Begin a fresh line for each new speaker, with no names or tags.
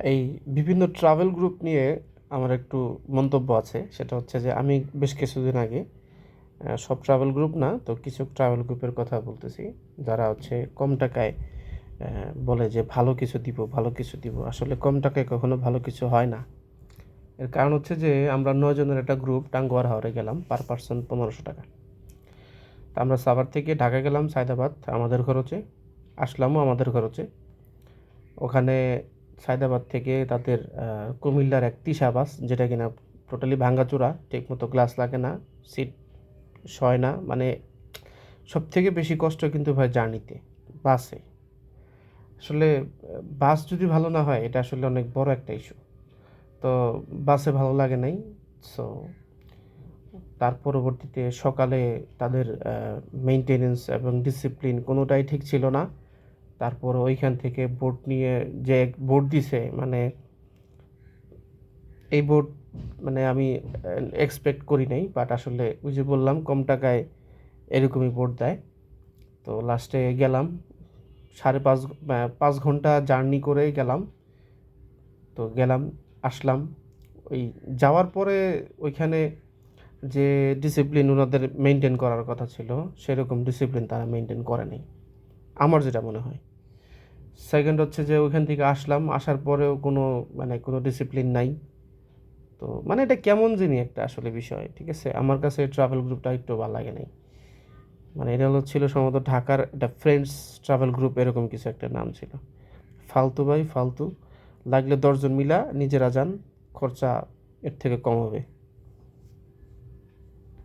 এই বিভিন্ন travel group নিয়ে আমার একটু মন্তব্য আছে। সেটা হচ্ছে যে আমি বেশ কিছুদিন আগে সব ট্রাভেল গ্রুপ না তো কিছু ট্রাভেল গ্রুপের কথা বলতেছি, যারা হচ্ছে কম টাকায় বলে যে ভালো কিছু দিব, ভালো কিছু দিব। আসলে কম টাকায় কখনো ভালো কিছু হয় না। এর কারণ হচ্ছে যে আমরা ৯ জনের একটা গ্রুপ টাঙ্গুয়ার হাওরে গেলাম, পার পারসন ১৫০০ টাকা। তো আমরা সাভার থেকে ঢাকা গেলাম সায়দাবাদ আমাদের খরচে, আসলামও আমাদের খরচে। ওখানে সায়দাবাদ থেকে তাদের কুমিল্লার এক তিশা বাস, যেটা কিনা টোটালি ভাঙাচোরা, ঠিকমতো গ্লাস লাগে না, সিট সয় না, মানে সব থেকে বেশি কষ্ট কিন্তু ভাই জার্নিতে, বাসে। আসলে বাস যদি ভালো না হয় এটা আসলে অনেক বড় একটা ইস্যু। তো বাসে ভালো লাগে নাই। সো তার পরবর্তীতে সকালে তাদের মেইনটেনেন্স এবং ডিসিপ্লিন কোনোটাই ঠিক ছিল না। তারপর ওইখান থেকে বোট নিয়ে যে বোট দিছে, মানে এই বোট, মানে আমি এক্সপেক্ট করি নাই, বাট আসলে ওই যে বললাম কম টাকায় এরকমই বোট দেয়। তো লাস্টে গেলাম, 5.5 ঘন্টা জার্নি করে গেলাম। তো গেলাম, আসলাম। ওই যাওয়ার পরে ওইখানে যে ডিসিপ্লিন ওনাদের মেনটেন করার কথা ছিল, সেরকম ডিসিপ্লিন তারা মেনটেন করে নাই, আমার যেটা মনে হয়। সেকেন্ড হচ্ছে যে ওইখান থেকে আসলাম, আসার পরেও কোনো ডিসিপ্লিন নাই। তো মানে এটা কেমন জানি একটা আসলে বিষয়, ঠিক আছে? আমার কাছে ট্রাভেল গ্রুপটা একটু ভালো লাগে নাই। মানে এটা ছিল সম্ভবত ঢাকার একটা ফ্রেন্ডস ট্রাভেল গ্রুপ, এরকম কিছু একটা নাম ছিল। ফালতু ভাই, ফালতু। লাগলে 10 জন মিলা নিজেরা যান, খরচা এর থেকে কম হবে।